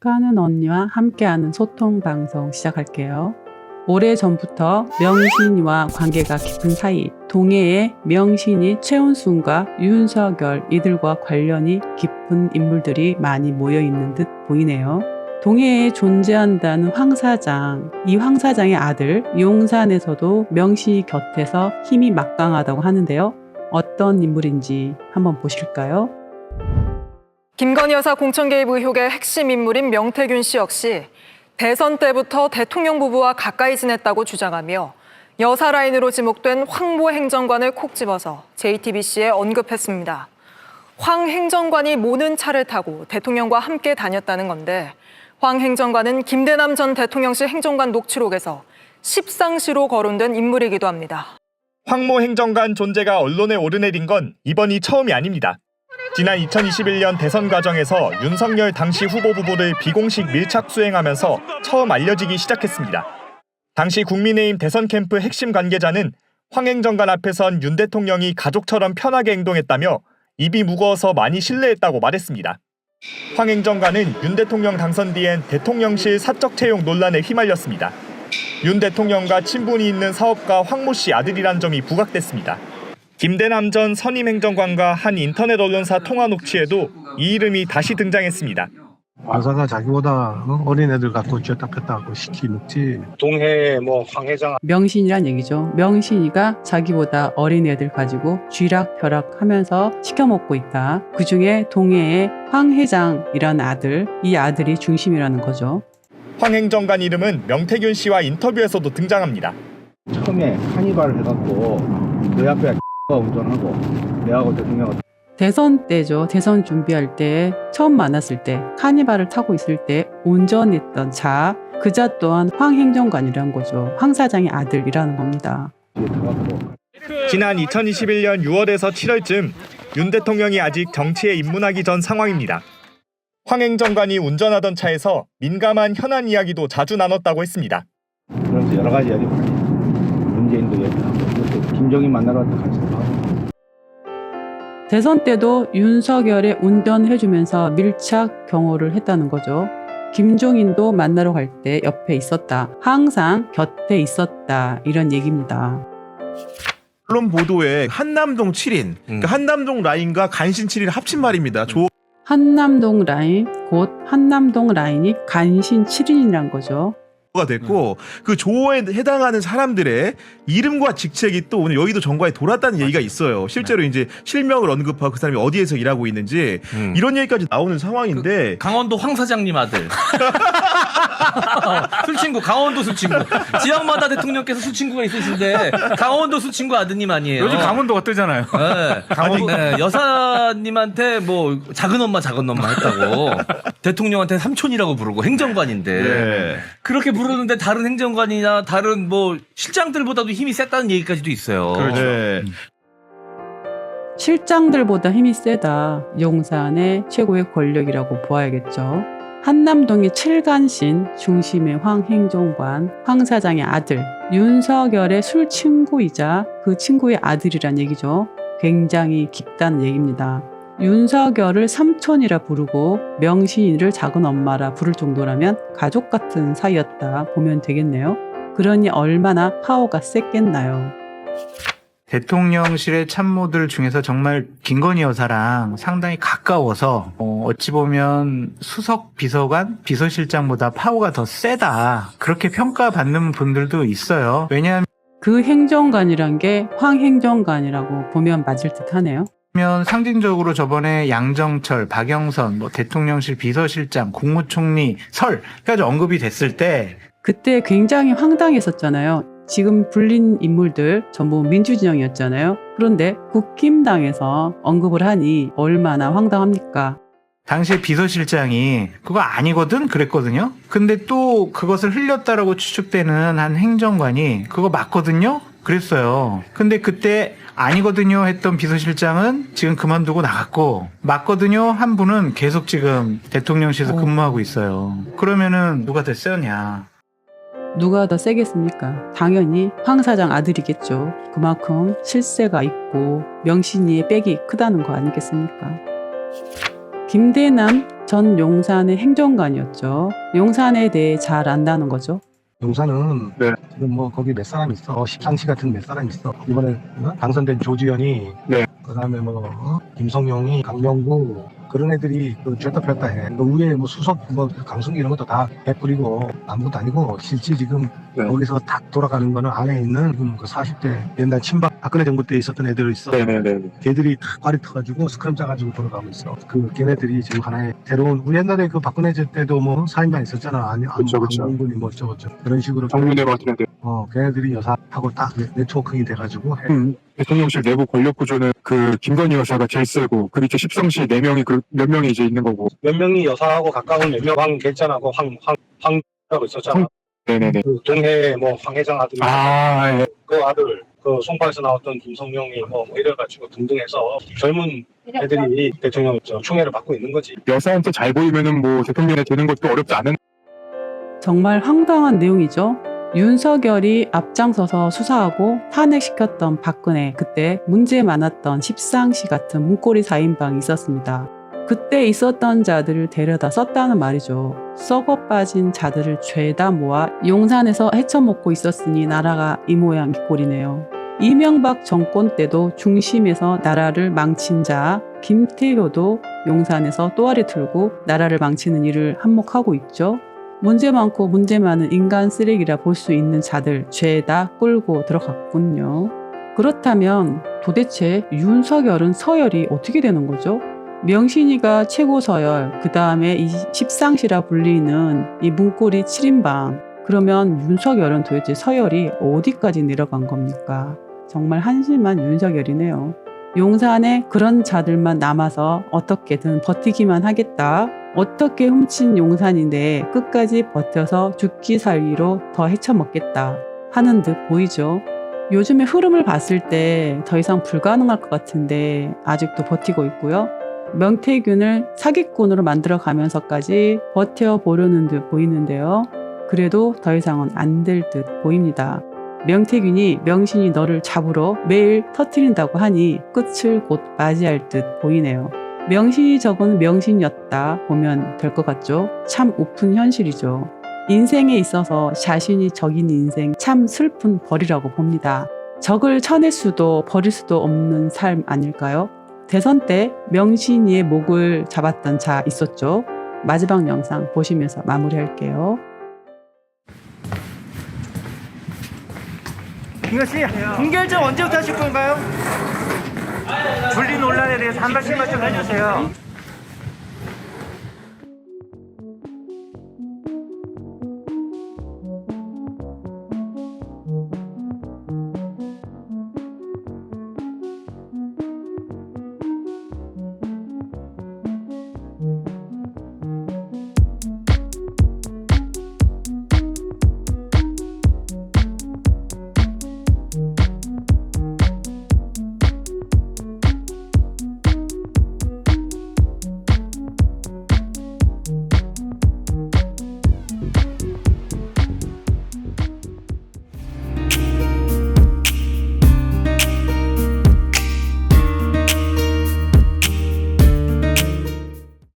까는 언니와 함께하는 소통 방송 시작할게요. 오래전부터 명신이와 관계가 깊은 사이, 동해의 명신이 최은순과 윤석열 이들과 관련이 깊은 인물들이 많이 모여있는 듯 보이네요. 동해에 존재한다는 황사장, 이 황사장의 아들 용산에서도 명신이 곁에서 힘이 막강하다고 하는데요. 어떤 인물인지 한번 보실까요? 김건희 여사 공천 개입 의혹의 핵심 인물인 명태균 씨 역시 대선 때부터 대통령 부부와 가까이 지냈다고 주장하며 여사 라인으로 지목된 황모 행정관을 콕 집어서 JTBC에 언급했습니다. 황 행정관이 모는 차를 타고 대통령과 함께 다녔다는 건데 황 행정관은 김대남 전 대통령실 행정관 녹취록에서 십상시로 거론된 인물이기도 합니다. 황모 행정관 존재가 언론에 오르내린 건 이번이 처음이 아닙니다. 지난 2021년 대선 과정에서 윤석열 당시 후보 부부를 비공식 밀착 수행하면서 처음 알려지기 시작했습니다. 당시 국민의힘 대선 캠프 핵심 관계자는 황 행정관 앞에선 윤 대통령이 가족처럼 편하게 행동했다며 입이 무거워서 많이 신뢰했다고 말했습니다. 황 행정관은 윤 대통령 당선 뒤엔 대통령실 사적 채용 논란에 휘말렸습니다. 윤 대통령과 친분이 있는 사업가 황모 씨 아들이란 점이 부각됐습니다. 김대남 전 선임 행정관과 한 인터넷 언론사 통화 녹취에도 이 이름이 다시 등장했습니다. 여사가 자기보다 어린 애들 갖고 쥐었다 폈다 하고 시키 먹지. 동해 황 회장 명신이란 얘기죠. 명신이가 자기보다 어린 애들 가지고 쥐락펴락 하면서 시켜먹고 있다. 그중에 동해의 황 회장이라는 아들, 이 아들이 중심이라는 거죠. 황 행정관 이름은 명태균 씨와 인터뷰에서도 등장합니다. 처음에 카니발을 해갖고 너 앞에 X가 운전하고 내하고 대통령 대선 때죠. 대선 준비할 때 처음 만났을 때 카니발을 타고 있을 때 운전했던 자, 그 자 또한 황 행정관이라는 거죠. 황 사장의 아들이라는 겁니다. 뒤에 타갖고 지난 2021년 6월에서 7월쯤 윤 대통령이 아직 정치에 입문하기 전 상황입니다. 황 행정관이 운전하던 차에서 민감한 현안 이야기도 자주 나눴다고 했습니다. 그러면서 여러 가지 이야기 많이 문재인도 얘기하고 이것도 김정인 만나러 왔다 같이 하고 대선 때도 윤석열에 운전해주면서 밀착 경호를 했다는 거죠. 김종인도 만나러 갈 때 옆에 있었다. 항상 곁에 있었다. 이런 얘기입니다. 언론 보도에 한남동 7인, 그러니까 한남동 라인과 간신 7인 합친 말입니다. 한남동 라인, 곧 한남동 라인이 간신 7인이란 거죠. 조가 됐고 그 조에 해당하는 사람들의 이름과 직책이 또 오늘 여의도 정과에 돌았다는 얘기가 있어요. 실제로 이제 실명을 언급하고 그 사람이 어디에서 일하고 있는지 이런 얘기까지 나오는 상황인데 강원도 황 사장님 아들. 술친구, 강원도 술친구. 지역마다 대통령께서 술친구가 있으신데 강원도 술친구 아드님 아니에요. 요즘 강원도가 뜨잖아요. 네, 여사님한테 뭐 작은 엄마 했다고. 대통령한테 삼촌이라고 부르고 행정관인데 네. 그렇게 부르는데 다른 행정관이나 다른 뭐 실장들보다도 힘이 셌다는 얘기까지도 있어요. 그렇죠. 네. 실장들보다 힘이 세다. 용산의 최고의 권력이라고 보아야겠죠. 한남동의 7간신 중심의 황 행정관, 황 사장의 아들, 윤석열의 술 친구이자 그 친구의 아들이란 얘기죠. 굉장히 깊다는 얘기입니다. 윤석열을 삼촌이라 부르고 명신이를 작은 엄마라 부를 정도라면 가족 같은 사이였다 보면 되겠네요. 그러니 얼마나 파워가 셌겠나요. 대통령실의 참모들 중에서 정말 김건희 여사랑 상당히 가까워서 어찌 보면 수석 비서관, 비서실장보다 파워가 더 세다. 그렇게 평가받는 분들도 있어요. 왜냐하면 그 행정관이란 게 황 행정관이라고 보면 맞을 듯 하네요. 상징적으로 저번에 양정철, 박영선, 대통령실 비서실장, 국무총리, 설 까지 언급이 됐을 때 그때 굉장히 황당했었잖아요. 지금 불린 인물들 전부 민주진영이었잖아요. 그런데 국힘당에서 언급을 하니 얼마나 황당합니까? 당시에 비서실장이 그거 아니거든 그랬거든요. 근데 또 그것을 흘렸다라고 추측되는 한 행정관이 그거 맞거든요 그랬어요. 근데 그때 아니거든요 했던 비서실장은 지금 그만두고 나갔고 맞거든요 한 분은 계속 지금 대통령실에서 근무하고 있어요. 그러면은 누가 더 세냐? 누가 더 세겠습니까? 당연히 황 사장 아들이겠죠. 그만큼 실세가 있고 명신이의 빽이 크다는 거 아니겠습니까? 김대남 전 용산의 행정관이었죠. 용산에 대해 잘 안다는 거죠. 용산은 지금 뭐 거기 몇 사람 있어. 십상시 같은 몇 사람 있어. 이번에 당선된 조지현이 그다음에 뭐 김성용이 강명구 그런 애들이 그 쥐었다 폈다 해. 그 위에 뭐 수석 뭐 강승기 이런 것도 다 베풀이고 아무것도 아니고 실제 지금 거기서 딱 돌아가는 거는 안에 있는 지금 그 40대 옛날 친박 박근혜 정부 때 있었던 애들 있어. 걔들이 다 발이 터가지고 스크럼 짜가지고 돌아가고 있어. 그 걔네들이 지금 하나의 새로운 우리 옛날에 그 박근혜 때도 뭐 4인방 있었잖아. 아니 안군이 뭐 어쩌고저 그런 식으로 정문에 같은 애들. 걔네들이 여사하고 딱 네트워킹이 돼가지고 해. 대통령실 내부 권력 구조는 그 김건희 여사가 제일 세고 그 밑에 십성시 4명이 몇 명이 이제 있는 거고. 몇 명이 여사하고 가까운 몇 명 황계찬하고 황라고 있었잖아. 네네네. 그 동해 뭐 황회장 아들. 예. 그 아들 그 송파에서 나왔던 김성룡이 뭐 이래가지고 등등해서 젊은 애들이 대통령 총애를 받고 있는 거지. 여사한테 잘 보이면은 뭐 대통령이 되는 것도 어렵지 않은. 정말 황당한 내용이죠. 윤석열이 앞장서서 수사하고 탄핵시켰던 박근혜, 그때 문제 많았던 십상시 같은 문고리 4인방이 있었습니다. 그때 있었던 자들을 데려다 썼다는 말이죠. 썩어 빠진 자들을 죄다 모아 용산에서 헤쳐먹고 있었으니 나라가 이 모양 이 꼴이네요. 이명박 정권 때도 중심에서 나라를 망친 자 김태효도 용산에서 또아리 틀고 나라를 망치는 일을 한몫하고 있죠. 문제 많고 문제 많은 인간 쓰레기라 볼 수 있는 자들 죄다 끌고 들어갔군요. 그렇다면 도대체 윤석열은 서열이 어떻게 되는 거죠? 명신이가 최고 서열, 그 다음에 이 십상시라 불리는 이 문고리 7인방. 그러면 윤석열은 도대체 서열이 어디까지 내려간 겁니까? 정말 한심한 윤석열이네요. 용산에 그런 자들만 남아서 어떻게든 버티기만 하겠다. 어떻게 훔친 용산인데 끝까지 버텨서 죽기 살기로 더 헤쳐먹겠다 하는 듯 보이죠. 요즘의 흐름을 봤을 때 더 이상 불가능할 것 같은데 아직도 버티고 있고요. 명태균을 사기꾼으로 만들어가면서까지 버텨보려는 듯 보이는데요. 그래도 더 이상은 안 될 듯 보입니다. 명태균이 명신이 너를 잡으러 매일 터뜨린다고 하니 끝을 곧 맞이할 듯 보이네요. 명신이 적은 명신이었다 보면 될 것 같죠? 참 우픈 현실이죠. 인생에 있어서 자신이 적인 인생 참 슬픈 벌이라고 봅니다. 적을 쳐낼 수도 버릴 수도 없는 삶 아닐까요? 대선 때 명신이의 목을 잡았던 자 있었죠? 마지막 영상 보시면서 마무리할게요. 김건 씨, 분결점 언제부터 하실 건가요? 분리 논란에 대해서 한 말씀만 좀 해주세요.